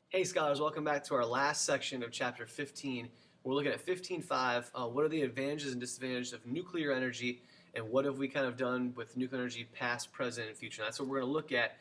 Hey scholars, welcome back to our last section of chapter 15. We're looking at 15.5. What are the advantages and disadvantages of nuclear energy, and what have we kind of done with nuclear energy past, present, and future? And that's what we're going to look at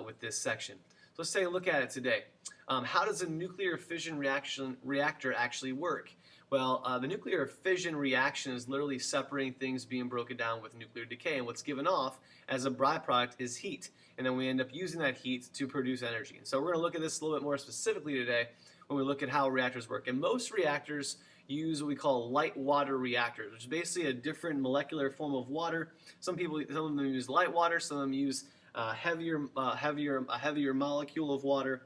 with this section. So let's take a look at it today. How does a nuclear fission reactor actually work? Well, the nuclear fission reaction is literally separating things being broken down with nuclear decay, and what's given off as a byproduct is heat. And then we end up using that heat to produce energy. And so we're going to look at this a little bit more specifically today when we look at how reactors work. And most reactors use what we call light water reactors, which is basically a different molecular form of water. Some of them use light water, some of them use a heavier molecule of water.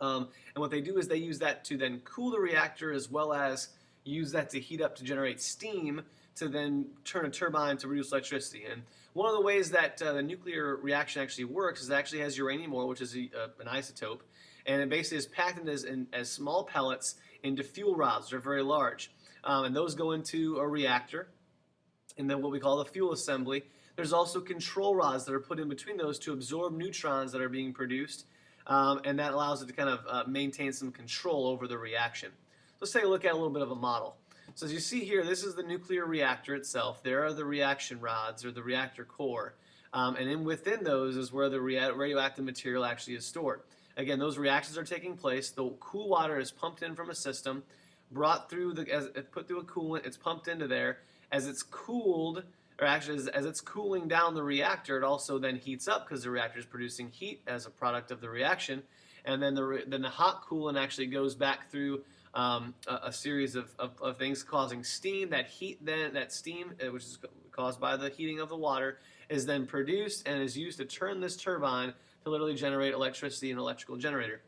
And what they do is they use that to then cool the reactor, as well as use that to heat up to generate steam to then turn a turbine to produce electricity. And one of the ways that the nuclear reaction actually works is it actually has uranium ore, which is an isotope, and it basically is packed as small pellets into fuel rods. They're very large. And those go into a reactor, and then what we call the fuel assembly. There's also control rods that are put in between those to absorb neutrons that are being produced, and that allows it to kind of maintain some control over the reaction. Let's take a look at a little bit of a model. So as you see here, this is the nuclear reactor itself. There are the reaction rods, or the reactor core. And within those is where the radioactive material actually is stored. Again, those reactions are taking place. The cool water is pumped in from a system, brought through, put through a coolant, it's pumped into there. As it's cooled, or actually as it's cooling down the reactor, it also then heats up because the reactor is producing heat as a product of the reaction. And then the hot coolant actually goes back through a series of things causing steam. That steam, which is caused by the heating of the water, is then produced and is used to turn this turbine to literally generate electricity in an electrical generator.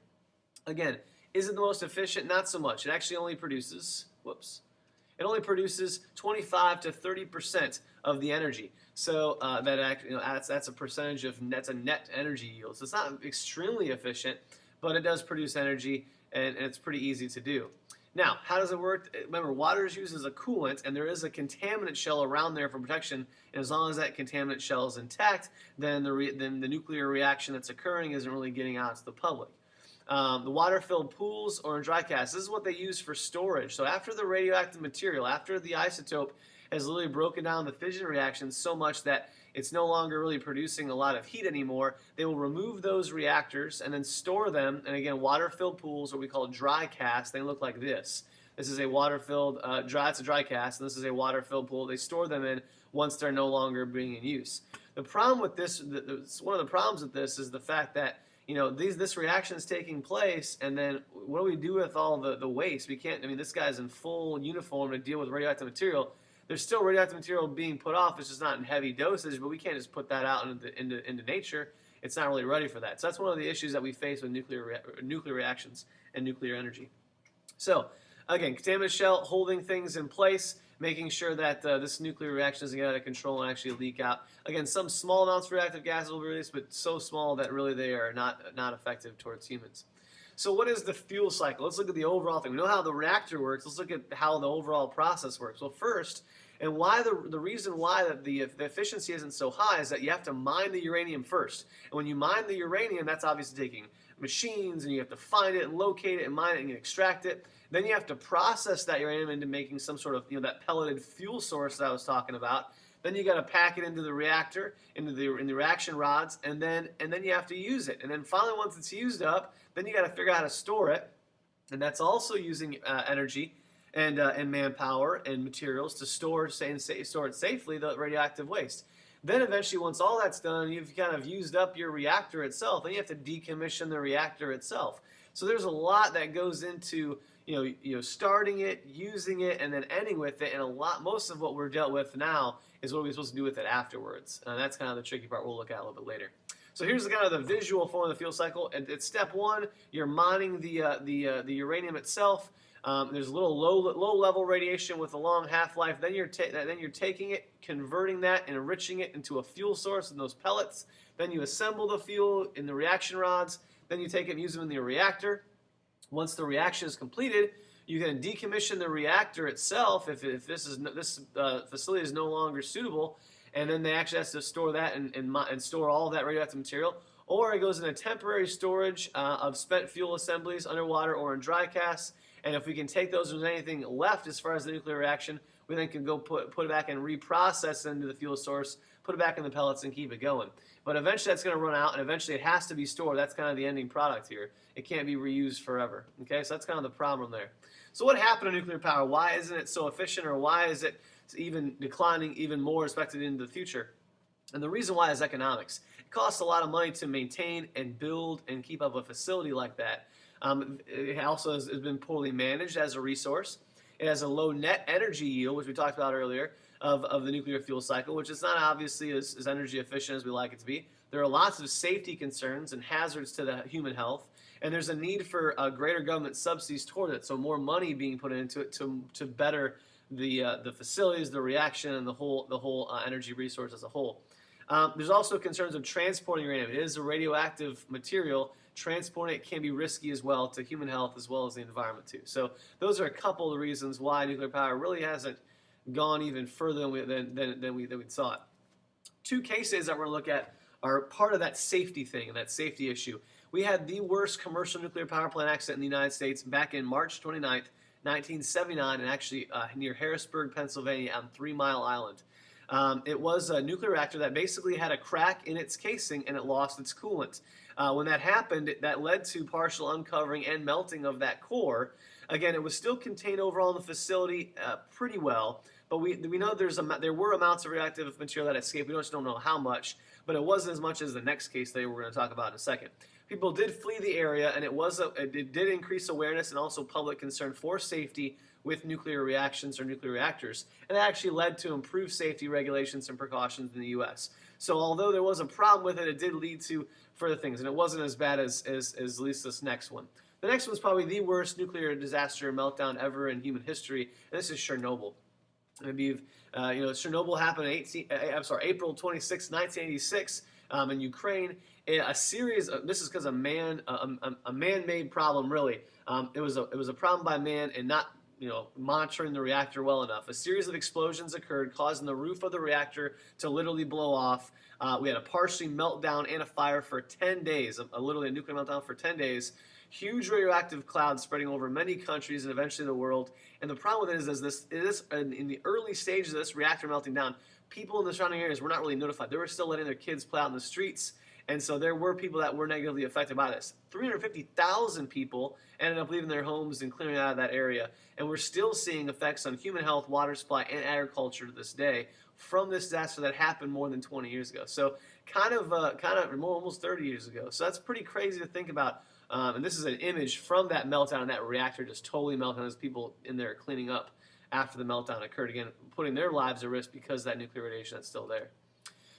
Again, is it the most efficient? Not so much. It actually only produces, it only produces 25 to 30% of the energy. So that's a percentage of that's a net energy yield. So it's not extremely efficient, but it does produce energy, and it's pretty easy to do. Now, how does it work? Remember, water is used as a coolant, and there is a contaminant shell around there for protection. And as long as that contaminant shell is intact, then the nuclear reaction that's occurring isn't really getting out to the public. The water-filled pools or dry casks, this is what they use for storage. So after the radioactive material, after the isotope has literally broken down the fission reaction so much that it's no longer really producing a lot of heat anymore, they will remove those reactors and then store them. And again, water-filled pools, what we call dry casks, they look like this. This is a water-filled, it's a dry cask, and this is a water-filled pool. They store them in once they're no longer being in use. The problem with this, one of the problems with this is the fact that this reaction is taking place, and then what do we do with all the waste? We can't, this guy's in full uniform to deal with radioactive material. There's still radioactive material being put off. It's just not in heavy dosage, but we can't just put that out into nature. It's not really ready for that. So that's one of the issues that we face with nuclear reactions and nuclear energy. So again, contaminant shell holding things in place, making sure that this nuclear reaction doesn't get out of control and actually leak out. Again, some small amounts of reactive gases will be released, but so small that really they are not effective towards humans. So what is the fuel cycle? Let's look at the overall thing. We know how the reactor works. Let's look at how the overall process works. Well, first, and why the reason why that the efficiency isn't so high is that you have to mine the uranium first. And when you mine the uranium, that's obviously taking machines, and you have to find it and locate it and mine it and extract it. Then you have to process that uranium into making some sort of that pelleted fuel source that I was talking about. Then you got to pack it into the reactor, in the reaction rods, and then you have to use it. And then finally, once it's used up, then you got to figure out how to store it, and that's also using energy and manpower and materials to store it safely, the radioactive waste. Then eventually, once all that's done, you've kind of used up your reactor itself, then you have to decommission the reactor itself. So there's a lot that goes into starting it, using it, and then ending with it. And most of what we're dealt with now is what we're supposed to do with it afterwards. And that's kind of the tricky part we'll look at a little bit later. So here's kind of the visual form of the fuel cycle. At step one, you're mining the uranium itself. There's a little low-level radiation with a long half-life. Then you're taking it, converting that, and enriching it into a fuel source in those pellets. Then you assemble the fuel in the reaction rods. Then you take it and use them in the reactor. Once the reaction is completed, you can decommission the reactor itself if this facility is no longer suitable, and then they actually have to store that and store all of that radioactive material. or it goes into temporary storage of spent fuel assemblies underwater or in dry casks. And if we can take those, if there's anything left as far as the nuclear reaction, we then can go put it back and reprocess it into the fuel source, put it back in the pellets, and keep it going. But eventually that's going to run out, and eventually it has to be stored. That's kind of the ending product here. It can't be reused forever. Okay, so that's kind of the problem there. So what happened to nuclear power? Why isn't it so efficient, or why is it even declining even more expected into the future? And the reason why is economics. It costs a lot of money to maintain and build and keep up a facility like that. It also has been poorly managed as a resource. It has a low net energy yield, which we talked about earlier, of the nuclear fuel cycle, which is not obviously as energy efficient as we like it to be. There are lots of safety concerns and hazards to the human health, and there's a need for greater government subsidies toward it, so more money being put into it to better the facilities, the reaction, and the whole energy resource as a whole. There's also concerns of transporting uranium. It is a radioactive material. Transporting it can be risky as well to human health as well as the environment too. So those are a couple of the reasons why nuclear power really hasn't gone even further than we thought. Two cases that we're going to look at are part of that safety thing and that safety issue. We had the worst commercial nuclear power plant accident in the United States back in March 29th, 1979, and actually near Harrisburg, Pennsylvania on 3 Mile Island. It was a nuclear reactor that basically had a crack in its casing and it lost its coolant. When that happened, that led to partial uncovering and melting of that core. Again, it was still contained overall in the facility pretty well, but we know there were amounts of radioactive material that escaped. We just don't know how much, but it wasn't as much as the next case that we're going to talk about in a second. People did flee the area, and it did increase awareness and also public concern for safety with nuclear reactions or nuclear reactors, and that actually led to improved safety regulations and precautions in the U.S. So although there was a problem with it, it did lead to further things, and it wasn't as bad as at least this next one. The next one is probably the worst nuclear disaster meltdown ever in human history, and this is Chernobyl. Maybe Chernobyl happened April 26, 1986, in Ukraine. This is because a man-made problem, really. It was a problem by man and not monitoring the reactor well enough. A series of explosions occurred, causing the roof of the reactor to literally blow off. We had a partially meltdown and a fire for 10 days, literally a nuclear meltdown for 10 days. Huge radioactive clouds spreading over many countries and eventually the world. And the problem with it is in the early stages of this reactor melting down, people in the surrounding areas were not really notified. They were still letting their kids play out in the streets. And so there were people that were negatively affected by this. 350,000 people ended up leaving their homes and clearing out of that area. And we're still seeing effects on human health, water supply, and agriculture to this day from this disaster that happened more than 20 years ago. So almost 30 years ago. So that's pretty crazy to think about. And this is an image from that meltdown, and that reactor just totally melted. There's people in there cleaning up after the meltdown occurred, again, putting their lives at risk because of that nuclear radiation that's still there.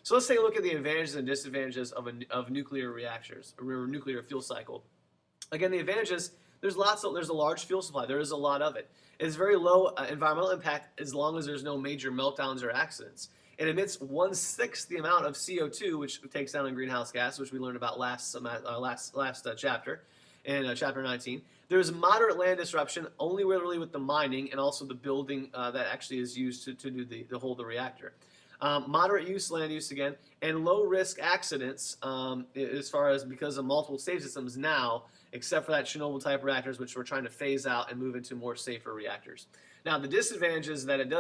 So let's take a look at the advantages and disadvantages of nuclear reactors, or nuclear fuel cycle. Again, the advantages, there's a large fuel supply. There is a lot of it. It's very low environmental impact as long as there's no major meltdowns or accidents. It emits 1/6 the amount of CO2, which takes down in greenhouse gas, which we learned about last chapter, in chapter 19. There's moderate land disruption, only really with the mining and also the building that actually is used to do to hold the reactor. Moderate land use again, and low risk accidents as far as because of multiple safe systems now, except for that Chernobyl type reactors, which we're trying to phase out and move into more safer reactors. Now, the disadvantage is that it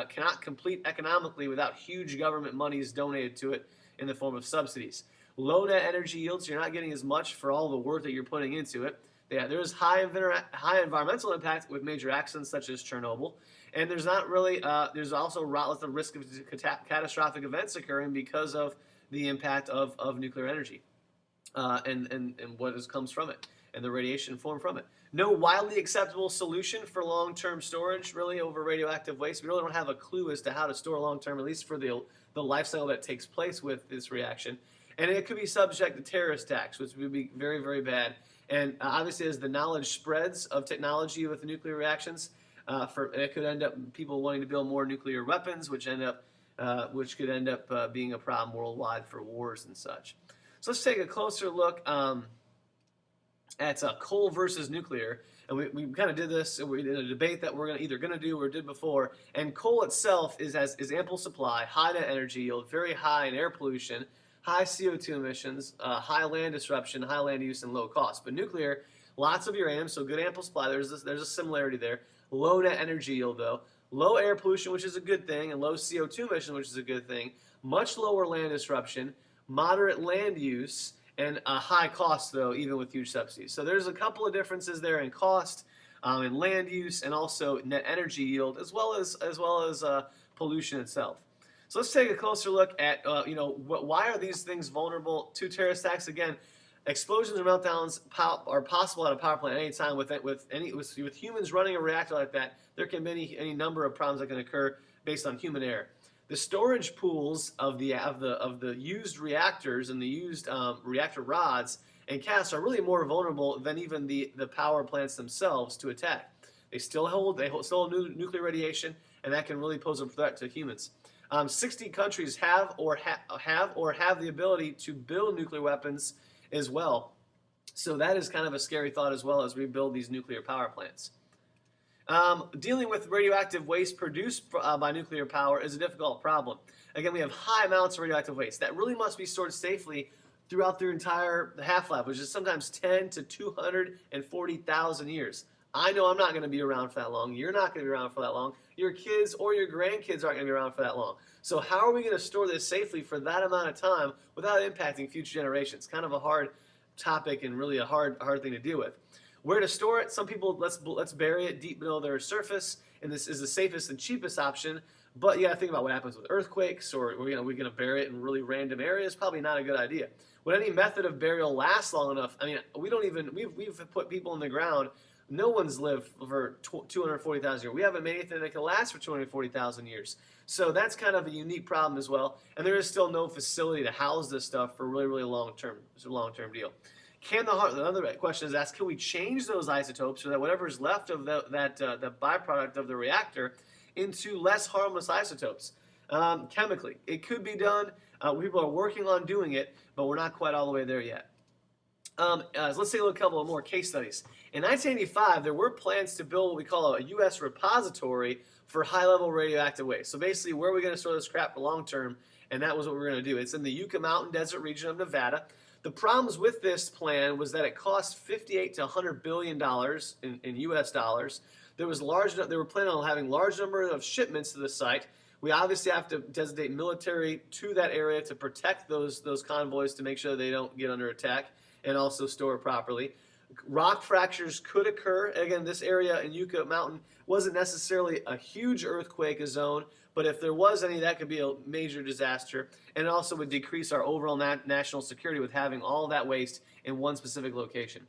cannot complete economically without huge government monies donated to it in the form of subsidies. Low net energy yields, you're not getting as much for all the work that you're putting into it. There is high environmental impact with major accidents such as Chernobyl, and there's also lots of risk of catastrophic events occurring because of the impact of nuclear energy and what comes from it and the radiation formed from it. No widely acceptable solution for long-term storage, really, over radioactive waste. We really don't have a clue as to how to store long-term, at least for the life cycle that takes place with this reaction. And it could be subject to terrorist attacks, which would be very, very bad. And obviously, as the knowledge spreads of technology with nuclear reactions, it could end up people wanting to build more nuclear weapons, which could end up being a problem worldwide for wars and such. So let's take a closer look at coal versus nuclear. And we kind of did this. We did a debate that we're either going to do or did before. And coal itself has ample supply, high net energy yield, very high in air pollution, high CO2 emissions, high land disruption, high land use, and low cost. But nuclear, lots of uranium, so good ample supply. There's a similarity there. Low net energy yield, though. Low air pollution, which is a good thing, and low CO2 emission, which is a good thing. Much lower land disruption, moderate land use, and a high cost, though, even with huge subsidies. So there's a couple of differences there in cost, in land use, and also net energy yield, as well as pollution itself. So let's take a closer look at why are these things vulnerable to terrorist attacks? Again, explosions or meltdowns are possible at a power plant at any time. With humans running a reactor like that, there can be any number of problems that can occur based on human error. The storage pools of the used reactors and the used reactor rods and casts are really more vulnerable than even the power plants themselves to attack. They still hold nuclear radiation, and that can really pose a threat to humans. 60 countries have the ability to build nuclear weapons as well. So that is kind of a scary thought as well as we build these nuclear power plants. Dealing with radioactive waste produced by nuclear power is a difficult problem. Again, we have high amounts of radioactive waste that really must be stored safely throughout their entire half-life, which is sometimes 10 to 240,000 years. I know I'm not going to be around for that long. You're not going to be around for that long. Your kids or your grandkids aren't going to be around for that long. So how are we going to store this safely for that amount of time without impacting future generations? Kind of a hard topic and really a hard thing to deal with. Where to store it? Some people, let's bury it deep below their surface, and this is the safest and cheapest option. But you got to think about what happens with earthquakes, or we're going to bury it in really random areas. Probably not a good idea. Would any method of burial last long enough? I mean, we've put people in the ground. No one's lived for 240,000 years. We haven't made anything that can last for 240,000 years. So that's kind of a unique problem as well. And there is still no facility to house this stuff for really, really long-term. It's a long-term deal. Another question is asked, can we change those isotopes so that whatever is left of the byproduct of the reactor into less harmless isotopes chemically? It could be done. People are working on doing it, but we're not quite all the way there yet. Let's take a couple of more case studies. In 1985, there were plans to build what we call a U.S. repository for high-level radioactive waste. So basically, where are we going to store this crap for long-term? And that was what we were going to do. It's in the Yucca Mountain Desert region of Nevada. The problems with this plan was that it cost $58 to $100 billion in U.S. dollars. They were planning on having large number of shipments to the site. We obviously have to designate military to that area to protect those convoys to make sure they don't get under attack and also store it properly. Rock fractures could occur. Again, this area in Yucca Mountain wasn't necessarily a huge earthquake zone, but if there was any, that could be a major disaster. And it also would decrease our overall national security with having all that waste in one specific location.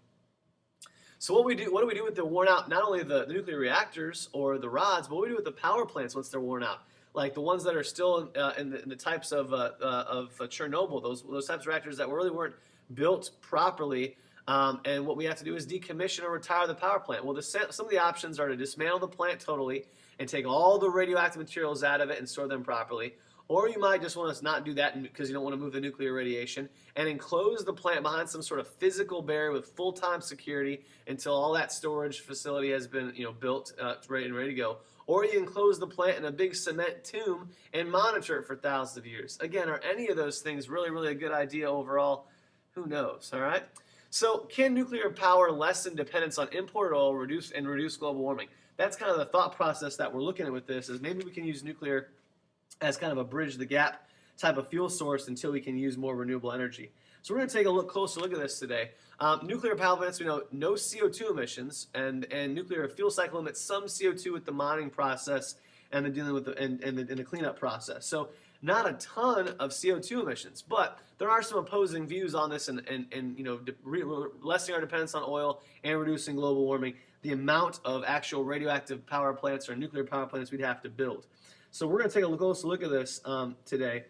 So what do we do with the worn out, not only the nuclear reactors or the rods, but what do we do with the power plants once they're worn out? Like the ones that are still in the types of Chernobyl, those types of reactors that really weren't built properly. And what we have to do is decommission or retire the power plant. Well, some of the options are to dismantle the plant totally and take all the radioactive materials out of it and store them properly. Or you might just want to not do that because you don't want to move the nuclear radiation and enclose the plant behind some sort of physical barrier with full-time security until all that storage facility has been built ready to go. Or you enclose the plant in a big cement tomb and monitor it for thousands of years. Again, are any of those things really, really a good idea overall? Who knows, all right? So can nuclear power lessen dependence on imported oil reduce global warming? That's kind of the thought process that we're looking at with this, is maybe we can use nuclear as kind of a bridge the gap type of fuel source until we can use more renewable energy. So we're going to take a closer look at this today. Nuclear power plants, we know no CO2 emissions, and nuclear fuel cycle emits some CO2 with the mining process and the dealing with the cleanup process. So not a ton of CO2 emissions, but there are some opposing views on this, and lessening our dependence on oil and reducing global warming, the amount of actual radioactive power plants or nuclear power plants we'd have to build. So we're going to take a closer look at this today.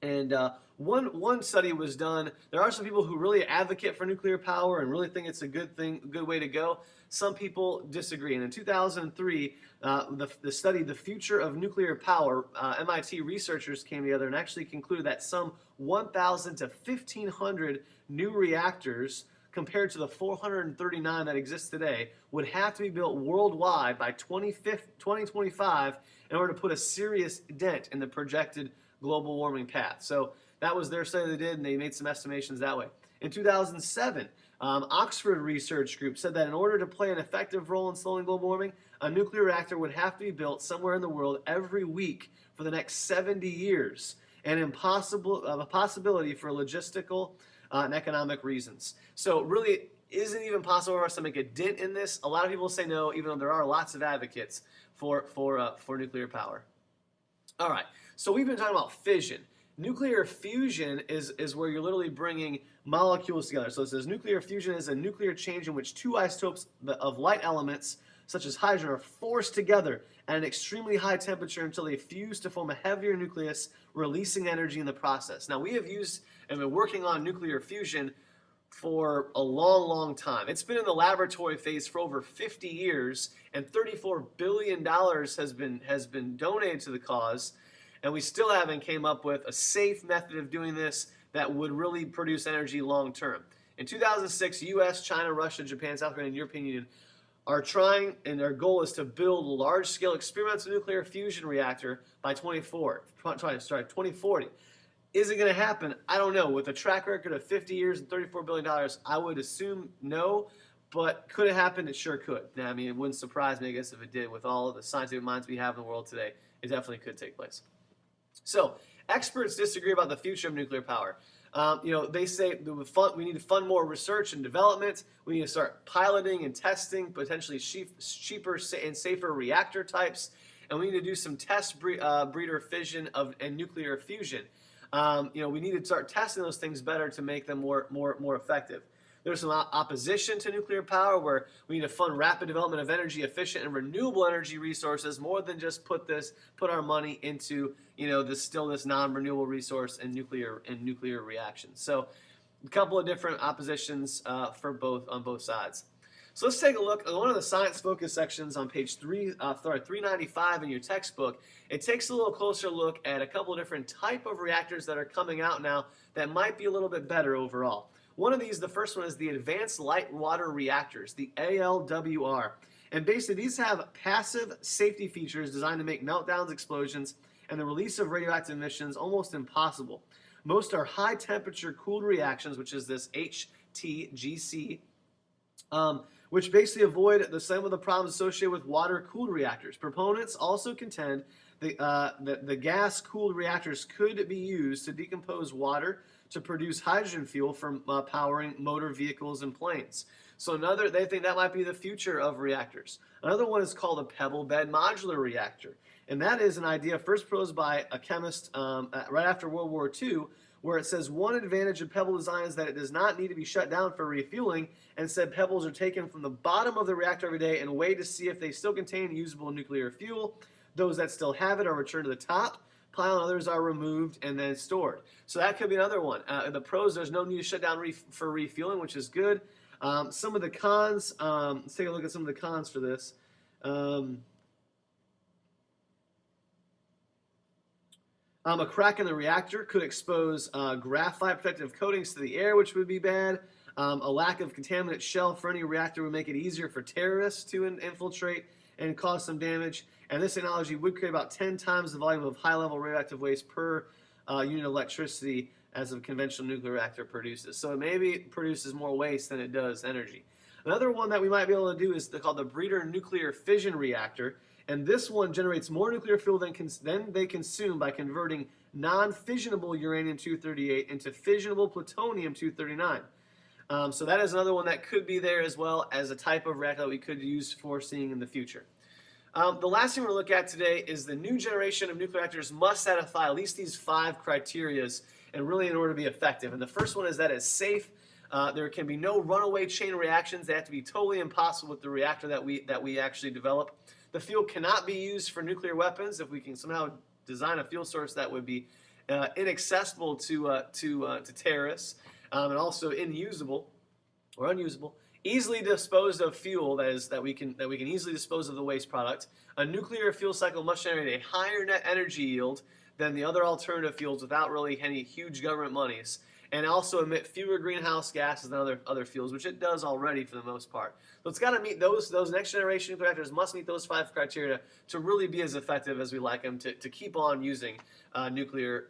And one study was done. There are some people who really advocate for nuclear power and really think it's a good way to go. Some people disagree. And in 2003, the study, The Future of Nuclear Power, MIT researchers came together and actually concluded that some 1,000 to 1,500 new reactors, compared to the 439 that exist today, would have to be built worldwide by 2025 in order to put a serious dent in the projected global warming path. So That was their study they did, and they made some estimations that way. In 2007, Oxford Research Group said that in order to play an effective role in slowing global warming, a nuclear reactor would have to be built somewhere in the world every week for the next 70 years, and a possibility for logistical and economic reasons. So really, isn't even possible for us to make a dent in this. A lot of people say no, even though there are lots of advocates for nuclear power. All right, so we've been talking about fission. Nuclear fusion is where you're literally bringing molecules together. So it says nuclear fusion is a nuclear change in which two isotopes of light elements, such as hydrogen, are forced together at an extremely high temperature until they fuse to form a heavier nucleus, releasing energy in the process. Now, we have used and been working on nuclear fusion for a long, long time. It's been in the laboratory phase for over 50 years, and $34 billion has been donated to the cause. And we still haven't came up with a safe method of doing this that would really produce energy long term. In 2006, U.S., China, Russia, Japan, South Korea, and European Union are trying, and their goal is to build a large-scale experimental nuclear fusion reactor by 2040. Is it going to happen? I don't know. With a track record of 50 years and $34 billion, I would assume no, but could it happen? It sure could. Now, I mean, it wouldn't surprise me, I guess, if it did. With all of the scientific minds we have in the world today, it definitely could take place. So, experts disagree about the future of nuclear power. They say we need to fund more research and development. We need to start piloting and testing potentially cheaper and safer reactor types, and we need to do some test breeder fission and nuclear fusion. We need to start testing those things better to make them more effective. There's some opposition to nuclear power where we need to fund rapid development of energy efficient and renewable energy resources more than just put our money into this non-renewable resource and nuclear reactions. So a couple of different oppositions on both sides. So let's take a look at one of the science focus sections on page 395 in your textbook. It takes a little closer look at a couple of different type of reactors that are coming out now that might be a little bit better overall. One of these, the first one, is the Advanced Light Water Reactors, the ALWR. And basically, these have passive safety features designed to make meltdowns, explosions, and the release of radioactive emissions almost impossible. Most are high-temperature cooled reactions, which is this HTGC, which basically avoid some of the problems associated with water-cooled reactors. Proponents also contend that the gas-cooled reactors could be used to decompose water to produce hydrogen fuel for powering motor vehicles and planes. So they think that might be the future of reactors. Another one is called a pebble bed modular reactor. And that is an idea first proposed by a chemist right after World War II, where it says one advantage of pebble design is that it does not need to be shut down for refueling, and instead pebbles are taken from the bottom of the reactor every day and weighed to see if they still contain usable nuclear fuel. Those that still have it are returned to the top pile, and others are removed and then stored. So that could be another one. The pros, there's no need to shut down for refueling, which is good. Some of the cons, let's take a look at some of the cons for this. A crack in the reactor could expose graphite protective coatings to the air, which would be bad. A lack of contaminant shell for any reactor would make it easier for terrorists to infiltrate and cause some damage. And this technology would create about 10 times the volume of high-level radioactive waste per unit of electricity as a conventional nuclear reactor produces. So it maybe produces more waste than it does energy. Another one that we might be able to do is called the breeder nuclear fission reactor. And this one generates more nuclear fuel than they consume by converting non-fissionable uranium-238 into fissionable plutonium-239. So that is another one that could be there as well as a type of reactor that we could use for seeing in the future. The last thing we're going to look at today is the new generation of nuclear reactors must satisfy at least these 5 criteria, and really in order to be effective. And the first one is that it's safe. There can be no runaway chain reactions. They have to be totally impossible with the reactor that we actually develop. The fuel cannot be used for nuclear weapons. If we can somehow design a fuel source that would be inaccessible to terrorists, and also inusable or unusable. Easily disposed of fuel, that we can easily dispose of the waste product. A nuclear fuel cycle must generate a higher net energy yield than the other alternative fuels without really any huge government monies. and also emit fewer greenhouse gases than other fuels, which it does already for the most part. So it's got to meet those next generation nuclear reactors must meet those 5 criteria to really be as effective as we like them to keep on using nuclear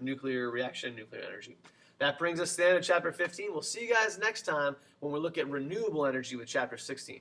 reaction, nuclear energy. That brings us to the end of chapter 15. We'll see you guys next time when we look at renewable energy with chapter 16.